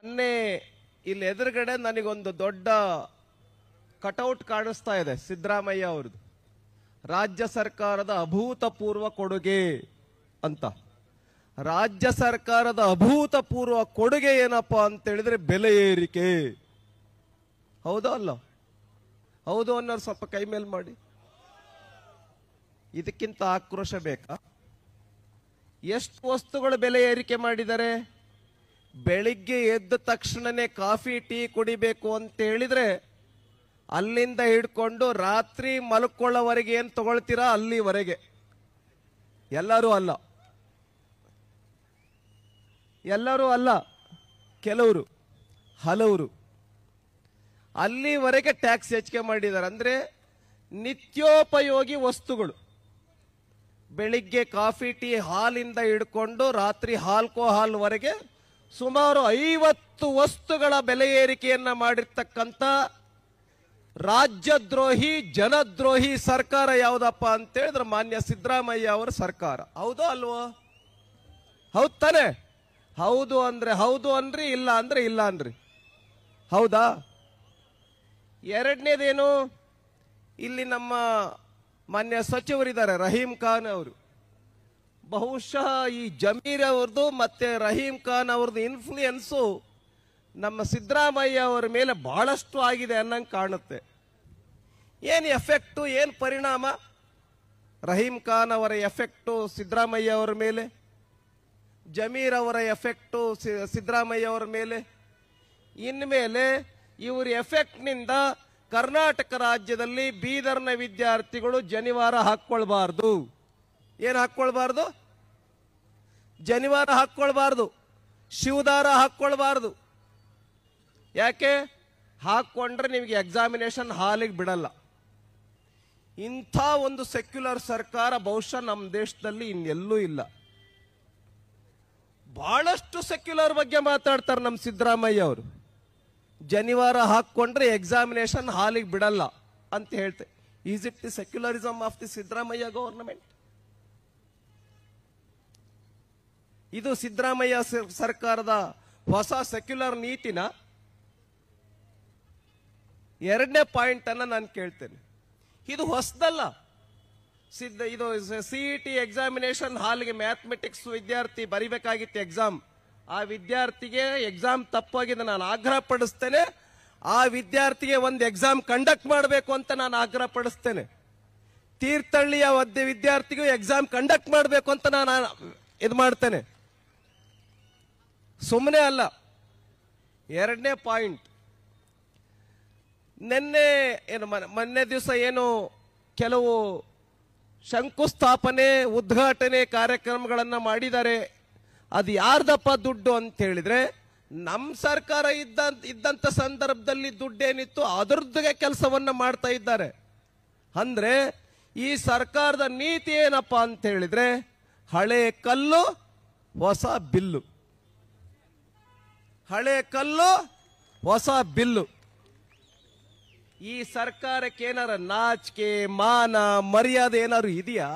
ಮೊನ್ನೆ ಇಲ್ಲಿ ಎದುರುಗಡೆ ನನಗೊಂದು ದೊಡ್ಡ ಕಟೌಟ್ ಕಾಣಿಸ್ತಾ ಇದೆ ಸಿದ್ದರಾಮಯ್ಯ ಅವರದು. ರಾಜ್ಯ ಸರ್ಕಾರದ ಅಭೂತಪೂರ್ವ ಕೊಡುಗೆ ಅಂತ. ರಾಜ್ಯ ಸರ್ಕಾರದ ಅಭೂತಪೂರ್ವ ಕೊಡುಗೆ ಏನಪ್ಪಾ ಅಂತ ಹೇಳಿದ್ರೆ ಬೆಲೆ ಏರಿಕೆ. ಹೌದೋ ಅಲ್ಲ? ಹೌದು ಅನ್ನೋರು ಸ್ವಲ್ಪ ಕೈ ಮೇಲೆ ಮಾಡಿ. ಇದಕ್ಕಿಂತ ಆಕ್ರೋಶ ಬೇಕಾ? ಎಷ್ಟು ವಸ್ತುಗಳು ಬೆಲೆ ಏರಿಕೆ ಮಾಡಿದ್ದಾರೆ. ಬೆಳಿಗ್ಗೆ ಎದ್ದ ತಕ್ಷಣನೇ ಕಾಫಿ ಟೀ ಕುಡಿಬೇಕು ಅಂತ ಹೇಳಿದ್ರೆ ಅಲ್ಲಿಂದ ಹಿಡ್ಕೊಂಡು ರಾತ್ರಿ ಮಲ್ಕೊಳ್ಳೋವರೆಗೆ ಏನ್ ತಗೊಳ್ತೀರಾ ಅಲ್ಲಿವರೆಗೆ. ಎಲ್ಲರೂ ಅಲ್ಲ, ಎಲ್ಲರೂ ಅಲ್ಲ, ಕೆಲವರು ಹಲವರು ಅಲ್ಲಿವರೆಗೆ ಟ್ಯಾಕ್ಸ್ ಹೆಚ್ಚಿಗೆ ಮಾಡಿದ್ದಾರೆ. ಅಂದ್ರೆ ನಿತ್ಯೋಪಯೋಗಿ ವಸ್ತುಗಳು, ಬೆಳಿಗ್ಗೆ ಕಾಫಿ ಟೀ ಹಾಲಿಂದ ಹಿಡ್ಕೊಂಡು ರಾತ್ರಿ ಆಲ್ಕೋಹಾಲ್ವರೆಗೆ ಸುಮಾರು 50 ವಸ್ತುಗಳ ಬೆಲೆ ಏರಿಕೆಯನ್ನ ಮಾಡಿರ್ತಕ್ಕಂಥ ರಾಜ್ಯದ್ರೋಹಿ ಜನದ್ರೋಹಿ ಸರ್ಕಾರ ಯಾವುದಪ್ಪ ಅಂತ ಹೇಳಿದ್ರೆ ಮಾನ್ಯ ಸಿದ್ದರಾಮಯ್ಯ ಅವರ ಸರ್ಕಾರ. ಹೌದೋ ಅಲ್ವೋ? ಹೌದ್ ತಾನೆ? ಹೌದು ಅಂದ್ರೆ ಹೌದು ಅನ್ರಿ, ಇಲ್ಲ ಅಂದ್ರೆ ಇಲ್ಲ ಅನ್ರಿ. ಹೌದಾ? ಎರಡನೇದೇನು, ಇಲ್ಲಿ ನಮ್ಮ ಮಾನ್ಯ ಸಚಿವರಿದ್ದಾರೆ ರಹೀಂ ಖಾನ್ ಅವರು. ಬಹುಶಃ ಈ ಜಮೀರ್ ಅವ್ರದ್ದು ಮತ್ತೆ ರಹೀಂ ಖಾನ್ ಅವ್ರದ್ದು ಇನ್ಫ್ಲೂಯೆನ್ಸು ನಮ್ಮ ಸಿದ್ದರಾಮಯ್ಯ ಅವರ ಮೇಲೆ ಬಹಳಷ್ಟು ಆಗಿದೆ ಅನ್ನಂಗೆ ಕಾಣುತ್ತೆ. ಏನ್ ಎಫೆಕ್ಟು, ಏನ್ ಪರಿಣಾಮ? ರಹೀಂ ಖಾನ್ ಅವರ ಎಫೆಕ್ಟು ಸಿದ್ದರಾಮಯ್ಯ ಅವರ ಮೇಲೆ, ಜಮೀರ್ ಅವರ ಎಫೆಕ್ಟು ಸಿದ್ದರಾಮಯ್ಯ ಅವರ ಮೇಲೆ. ಇನ್ಮೇಲೆ ಇವರ ಎಫೆಕ್ಟ್ನಿಂದ ಕರ್ನಾಟಕ ರಾಜ್ಯದಲ್ಲಿ ಬೀದರ್ನ ವಿದ್ಯಾರ್ಥಿಗಳು ಜನಿವಾರ ಹಾಕೊಳ್ಬಾರ್ದು. ಏನ್ ಹಾಕೊಳ್ಬಾರ್ದು? ಜನಿವಾರ ಹಾಕೊಳ್ಬಾರ್ದು, ಶಿವದಾರ ಹಾಕೊಳ್ಬಾರ್ದು. ಯಾಕೆ? ಹಾಕೊಂಡ್ರೆ ನಿಮಗೆ ಎಕ್ಸಾಮಿನೇಷನ್ ಹಾಲಿಗೆ ಬಿಡಲ್ಲ. ಇಂಥ ಒಂದು ಸೆಕ್ಯುಲರ್ ಸರ್ಕಾರ ಬಹುಶಃ ನಮ್ಮ ದೇಶದಲ್ಲಿ ಇನ್ನೆಲ್ಲೂ ಇಲ್ಲ. ಬಹಳಷ್ಟು ಸೆಕ್ಯುಲರ್ ಬಗ್ಗೆ ಮಾತಾಡ್ತಾರೆ ನಮ್ಮ ಸಿದ್ದರಾಮಯ್ಯ ಅವರು. ಜನಿವಾರ ಹಾಕೊಂಡ್ರೆ ಎಕ್ಸಾಮಿನೇಷನ್ ಹಾಲಿಗೆ ಬಿಡಲ್ಲ ಅಂತ ಹೇಳ್ತೆ. Is it the secularism of the Siddaramaiah government? ಇದು ಸಿದ್ದರಾಮಯ್ಯ ಸರ್ಕಾರದ ಹೊಸ ಸೆಕ್ಯುಲರ್ ನೀತಿನ? ಎರಡನೇ ಪಾಯಿಂಟ್ ಅನ್ನ ನಾನು ಕೇಳ್ತೇನೆ. ಇದು ಹೊಸದಲ್ಲ. ಇದು ಸಿಇಟಿ ಎಕ್ಸಾಮಿನೇಷನ್ ಹಾಲ್ಗೆ ಮ್ಯಾಥಮೆಟಿಕ್ಸ್ ವಿದ್ಯಾರ್ಥಿ ಬರಿಬೇಕಾಗಿತ್ತು ಎಕ್ಸಾಮ್. ಆ ವಿದ್ಯಾರ್ಥಿಗೆ ಎಕ್ಸಾಮ್ ತಪ್ಪಾಗಿದೆ, ನಾನು ಆಗ್ರಹ ಪಡಿಸ್ತೇನೆ. ಆ ವಿದ್ಯಾರ್ಥಿಗೆ ಒಂದು ಎಕ್ಸಾಮ್ ಕಂಡಕ್ಟ್ ಮಾಡಬೇಕು ಅಂತ ನಾನು ಆಗ್ರಹ ಪಡಿಸ್ತೇನೆ. ತೀರ್ಥಹಳ್ಳಿಯ ವಿದ್ಯಾರ್ಥಿಗೂ ಎಕ್ಸಾಮ್ ಕಂಡಕ್ಟ್ ಮಾಡಬೇಕು ಅಂತ ನಾನು ಇದು ಮಾಡ್ತೇನೆ. ಸುಮ್ಮನೆ ಅಲ್ಲ. ಎರಡನೇ ಪಾಯಿಂಟ್, ಮೊನ್ನೆ ದಿವಸ ಏನು ಕೆಲವು ಶಂಕುಸ್ಥಾಪನೆ ಉದ್ಘಾಟನೆ ಕಾರ್ಯಕ್ರಮಗಳನ್ನ ಮಾಡಿದ್ದಾರೆ. ಅದು ಯಾರ್ದಪ್ಪ ದುಡ್ಡು ಅಂತ ಹೇಳಿದ್ರೆ, ನಮ್ಮ ಸರ್ಕಾರ ಇದ್ದಂತ ಸಂದರ್ಭದಲ್ಲಿ ದುಡ್ಡೇನಿತ್ತು ಅದರದ್ದೇ ಕೆಲಸವನ್ನ ಮಾಡ್ತಾ ಇದ್ದಾರೆ. ಅಂದ್ರೆ ಈ ಸರ್ಕಾರದ ನೀತಿ ಏನಪ್ಪ ಅಂತ ಹೇಳಿದ್ರೆ ಹಳೆ ಕಲ್ಲು ಹೊಸ ಬಿಲ್ಲು, ಹಳೆ ಕಲ್ಲು ಹೊಸ ಬಿಲ್ಲು. ಈ ಸರ್ಕಾರಕ್ಕೆ ಏನಾರ ನಾಚಿಕೆ ಮಾನ ಮರ್ಯಾದೆ ಏನಾದ್ರು ಇದೆಯಾ?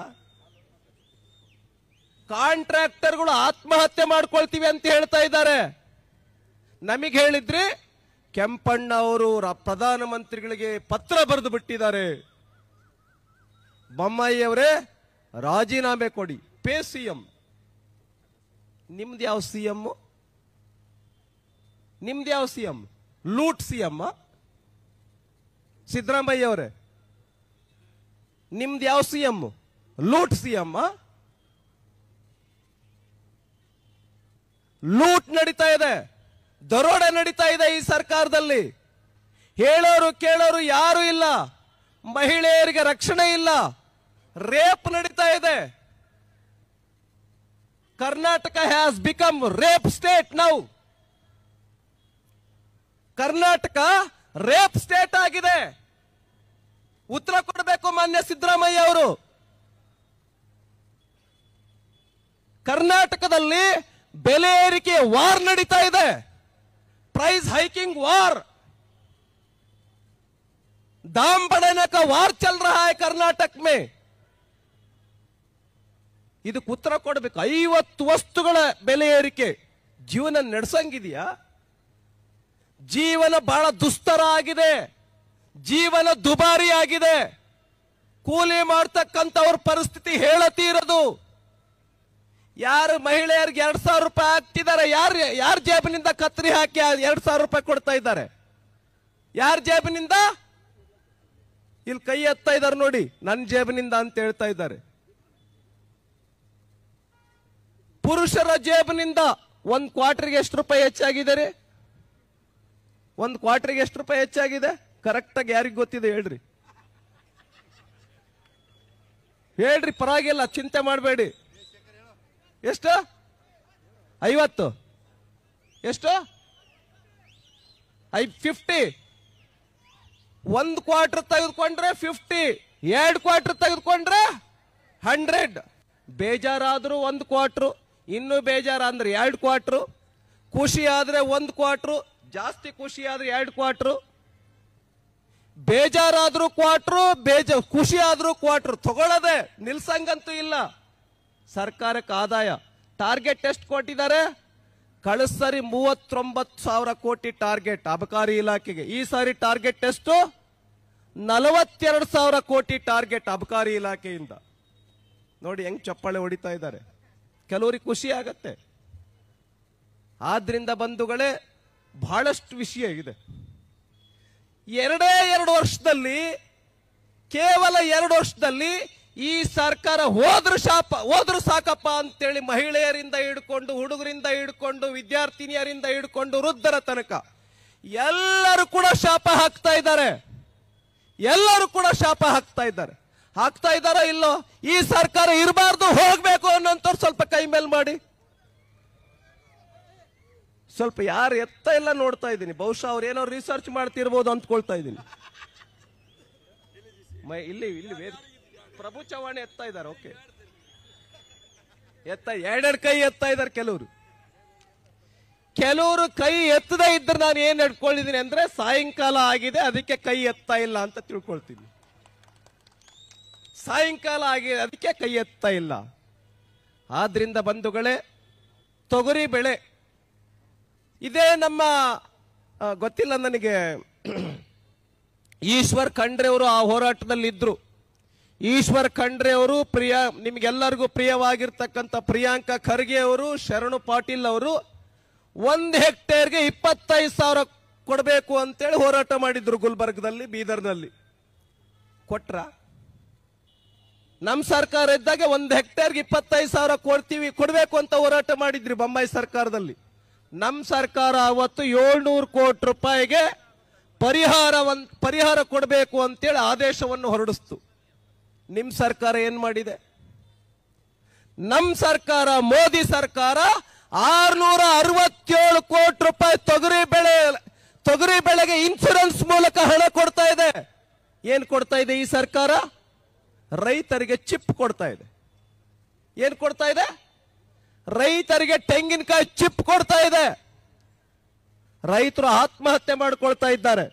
ಕಾಂಟ್ರಾಕ್ಟರ್ಗಳು ಆತ್ಮಹತ್ಯೆ ಮಾಡ್ಕೊಳ್ತೀವಿ ಅಂತ ಹೇಳ್ತಾ ಇದ್ದಾರೆ. ನಮಗೆ ಹೇಳಿದ್ರಿ ಕೆಂಪಣ್ಣ ಅವರು ಪ್ರಧಾನಮಂತ್ರಿಗಳಿಗೆ ಪತ್ರ ಬರೆದು ಬಿಟ್ಟಿದ್ದಾರೆ. ಬೊಮ್ಮಾಯಿ ಅವರೇ ರಾಜೀನಾಮೆ ಕೊಡಿ, ಪೇ ಸಿಎಂ. ನಿಮ್ದು ಯಾವ ಸಿಎಂ? ನಿಮ್ದು ಯಾವ ಸಿಎಂ? ಲೂಟ್ ಸಿಎಂ ಸಿದ್ದರಾಮಯ್ಯ ಅವರೇ? ನಿಮ್ದು ಯಾವ ಸಿಎಂ? Loot CM? ಲೂಟ್ ನಡೀತಾ ಇದೆ, ದರೋಡೆ ನಡೀತಾ ಇದೆ ಈ ಸರ್ಕಾರದಲ್ಲಿ. ಹೇಳೋರು ಕೇಳೋರು ಯಾರು ಇಲ್ಲ, ಮಹಿಳೆಯರಿಗೆ ರಕ್ಷಣೆ ಇಲ್ಲ, ರೇಪ್ ನಡೀತಾ ಇದೆ. Karnataka has become rape state now. Karnataka rape state ಆಗಿದೆ. ಉತ್ತರ ಕೊಡಬೇಕು ಮಾನ್ಯ ಸಿದ್ದರಾಮಯ್ಯ ಅವರು. ಕರ್ನಾಟಕದಲ್ಲಿ ಬೆಲೆ ಏರಿಕೆ ವಾರ್ ನಡೀತಾ ಇದೆ, ಪ್ರೈಸ್ ಹೈಕಿಂಗ್ ವಾರ್, दाम बढ़ाने का वार चल रहा है कर्नाटक में. ಇದಕ್ಕೆ ಉತ್ತರ ಕೊಡಬೇಕು. 50 ವಸ್ತುಗಳ ಬೆಲೆ ಏರಿಕೆ ಜೀವನ ನಡೆಸಂಗಿದೆಯಾ? ಜೀವನ ಬಹಳ ದುಸ್ತರ ಆಗಿದೆ, ಜೀವನ ದುಬಾರಿ ಆಗಿದೆ. ಕೂಲಿ ಮಾಡ್ತಕ್ಕಂಥವ್ರ ಪರಿಸ್ಥಿತಿ ಹೇಳತೀರದು. ಯಾರು ಮಹಿಳೆಯರಿಗೆ 2,000 ರೂಪಾಯಿ ಹಾಕ್ತಿದ್ದಾರೆ? ಯಾರ ಜೇಬಿನಿಂದ ಕತ್ರಿ ಹಾಕಿ 2,000 ರೂಪಾಯಿ ಕೊಡ್ತಾ ಇದ್ದಾರೆ? ಯಾರ ಜೇಬಿನಿಂದ? ಇಲ್ಲಿ ಕೈ ಎತ್ತಾ ಇದ್ದಾರೆ ನೋಡಿ, ನನ್ನ ಜೇಬಿನಿಂದ ಅಂತ ಹೇಳ್ತಾ ಇದ್ದಾರೆ. ಪುರುಷರ ಜೇಬಿನಿಂದ 1 ಕ್ವಾರ್ಟರ್ಗೆ ಎಷ್ಟು ರೂಪಾಯಿ ಹೆಚ್ಚಾಗಿದೆ ರೀ? 1 ಕ್ವಾರ್ಟರ್ಗೆ ಎಷ್ಟು ರೂಪಾಯಿ ಹೆಚ್ಚಾಗಿದೆ? ಕರೆಕ್ಟಾಗಿ ಯಾರಿಗೆ ಗೊತ್ತಿದೆ ಹೇಳ್ರಿ, ಹೇಳ್ರಿ, ಪರವಾಗಿಲ್ಲ, ಚಿಂತೆ ಮಾಡಬೇಡಿ. ಎಷ್ಟು? 50. ಎಷ್ಟು? 50. 1 ಕ್ವಾರ್ಟರ್ ತೆಗೆದುಕೊಂಡ್ರೆ 50, 2 ಕ್ವಾರ್ಟರ್ ತೆಗೆದುಕೊಂಡ್ರೆ 100. ಬೇಜಾರಾದ್ರೂ 1 ಕ್ವಾರ್ಟರ್, ಇನ್ನೂ ಬೇಜಾರ ಅಂದ್ರೆ 2 ಕ್ವಾರ್ಟರ್, ಖುಷಿ ಆದ್ರೆ 1 ಕ್ವಾರ್ಟರ್, ಜಾಸ್ತಿ ಖುಷಿ ಆದ್ರೆ 2 ಕ್ವಾರ್ಟರ್, ಬೇಜಾರಾದ್ರೂ ಕ್ವಾರ್ಟರ್, ಖುಷಿ ಆದ್ರೂ ಕ್ವಾರ್ಟರ್. ತಗೊಳ್ಳದೆ ನಿಲ್ಸಂಗಂತೂ ಇಲ್ಲ. ಸರ್ಕಾರಕ್ಕೆ ಆದಾಯ ಟಾರ್ಗೆಟ್ ಎಷ್ಟು ಕೊಟ್ಟಿದ್ದಾರೆ? ಕಳೆದ ಸಾರಿ 39,000 ಕೋಟಿ ಟಾರ್ಗೆಟ್ ಅಬಕಾರಿ ಇಲಾಖೆಗೆ. ಈ ಸಾರಿ ಟಾರ್ಗೆಟ್ ಎಷ್ಟು? 42,000 ಕೋಟಿ ಟಾರ್ಗೆಟ್ ಅಬಕಾರಿ ಇಲಾಖೆಯಿಂದ. ನೋಡಿ ಹೆಂಗ್ ಚಪ್ಪಾಳೆ ಹೊಡಿತಾ ಇದ್ದಾರೆ. ಕೆಲವರಿಗೆ ಖುಷಿ ಆಗತ್ತೆ. ಆದ್ರಿಂದ ಬಂಧುಗಳೇ, ಬಹಳಷ್ಟು ವಿಷಯ ಇದೆ. 2 ವರ್ಷದಲ್ಲಿ, ಕೇವಲ 2 ವರ್ಷದಲ್ಲಿ ಈ ಸರ್ಕಾರ ಹೋದ್ರು ಸಾಕಪ್ಪ ಅಂತೇಳಿ ಮಹಿಳೆಯರಿಂದ ಹಿಡ್ಕೊಂಡು, ಹುಡುಗರಿಂದ ಹಿಡ್ಕೊಂಡು, ವಿದ್ಯಾರ್ಥಿನಿಯರಿಂದ ಹಿಡ್ಕೊಂಡು ವೃದ್ಧರ ತನಕ ಎಲ್ಲರೂ ಕೂಡ ಶಾಪ ಹಾಕ್ತಾ ಇದ್ದಾರೆ. ಎಲ್ಲರೂ ಕೂಡ ಶಾಪ ಹಾಕ್ತಾ ಇದ್ದಾರೆ. ಹಾಕ್ತಾ ಇದ್ದಾರೋ ಇಲ್ಲೋ? ಈ ಸರ್ಕಾರ ಇರಬಾರ್ದು, ಹೋಗ್ಬೇಕು ಅನ್ನೋಂಥವ್ರು ಸ್ವಲ್ಪ ಕೈ ಮೇಲ್ ಮಾಡಿ. ಸ್ವಲ್ಪ ಯಾರು ಎತ್ತ ಇಲ್ಲ ನೋಡ್ತಾ ಇದ್ದೀನಿ. ಬಹುಶಃ ಅವ್ರು ಏನೋ ರಿಸರ್ಚ್ ಮಾಡ್ತಿರ್ಬೋದು ಅಂದ್ಕೊಳ್ತಾ ಇದ್ದೀನಿ. ಇಲ್ಲಿ ಪ್ರಭು ಚವ್ಹಾಣ್ ಎತ್ತಾ ಇದ್ದಾರೆ. ಓಕೆ, ಎರಡೆರಡು ಕೈ ಎತ್ತಾ ಇದ್ದಾರೆ. ಕೆಲವರು ಕೈ ಎತ್ತದೇ ಇದ್ರೆ ನಾನು ಏನ್ ನಡ್ಕೊಂಡಿದ್ದೀನಿ ಅಂದ್ರೆ ಸಾಯಂಕಾಲ ಆಗಿದೆ ಅದಕ್ಕೆ ಕೈ ಎತ್ತಾ ಇಲ್ಲ ಅಂತ ತಿಳ್ಕೊಳ್ತೀನಿ. ಸಾಯಂಕಾಲ ಆಗಿದೆ ಅದಕ್ಕೆ ಕೈ ಎತ್ತಾ ಇಲ್ಲ. ಆದ್ರಿಂದ ಬಂಧುಗಳೇ, ತೊಗರಿ ಬೆಳೆ ಇದೇ ನಮ್ಮ ಗೊತ್ತಿಲ್ಲ ನನಗೆ, ಈಶ್ವರ್ ಖಂಡ್ರೆ ಅವರು ಆ ಹೋರಾಟದಲ್ಲಿ ಇದ್ರು. ಈಶ್ವರ್ ಖಂಡ್ರೆ ಅವರು, ನಿಮ್ಗೆಲ್ಲರಿಗೂ ಪ್ರಿಯವಾಗಿರ್ತಕ್ಕಂಥ ಪ್ರಿಯಾಂಕಾ ಖರ್ಗೆ ಅವರು, ಶರಣು ಪಾಟೀಲ್ ಅವರು 1 ಹೆಕ್ಟೇರ್ಗೆ 25,000 ಕೊಡಬೇಕು ಅಂತೇಳಿ ಹೋರಾಟ ಮಾಡಿದ್ರು. ಗುಲ್ಬರ್ಗದಲ್ಲಿ, ಬೀದರ್ನಲ್ಲಿ ಕೊಟ್ರ? ನಮ್ಮ ಸರ್ಕಾರ ಇದ್ದಾಗ 1 ಹೆಕ್ಟೇರ್ಗೆ 25,000 ಕೊಡಬೇಕು ಅಂತ ಹೋರಾಟ ಮಾಡಿದ್ರಿ ಬೊಮ್ಮಾಯಿ ಸರ್ಕಾರದಲ್ಲಿ. ನಮ್ಮ ಸರ್ಕಾರ ಅವತ್ತು 700 ಕೋಟಿ ರೂಪಾಯಿಗೆ ಪರಿಹಾರ ಕೊಡಬೇಕು ಅಂತೇಳಿ ಆದೇಶವನ್ನು ಹೊರಡಿಸ್ತು. ನಿಮ್ ಸರ್ಕಾರ ಏನ್ ಮಾಡಿದೆ? ನಮ್ ಸರ್ಕಾರ, ಮೋದಿ ಸರ್ಕಾರ 667 ಕೋಟಿ ರೂಪಾಯಿ ತೊಗರಿ ಬೆಳೆಗೆ ಇನ್ಶೂರೆನ್ಸ್ ಮೂಲಕ ಹಣ ಕೊಡ್ತಾ ಇದೆ. ಏನ್ ಕೊಡ್ತಾ ಇದೆ ಈ ಸರ್ಕಾರ? ರೈತರಿಗೆ ಚಿಪ್ ಕೊಡ್ತಾ ಇದೆ. ಏನ್ ಕೊಡ್ತಾ ಇದೆ? ರೈತರಿಗೆ ತೆಂಗಿನಕಾಯಿ ಚಿಪ್ ಕೊಡ್ತಾ ಇದೆ. ರೈತರು ಆತ್ಮಹತ್ಯೆ ಮಾಡ್ಕೊಳ್ತಾ ಇದ್ದಾರೆ.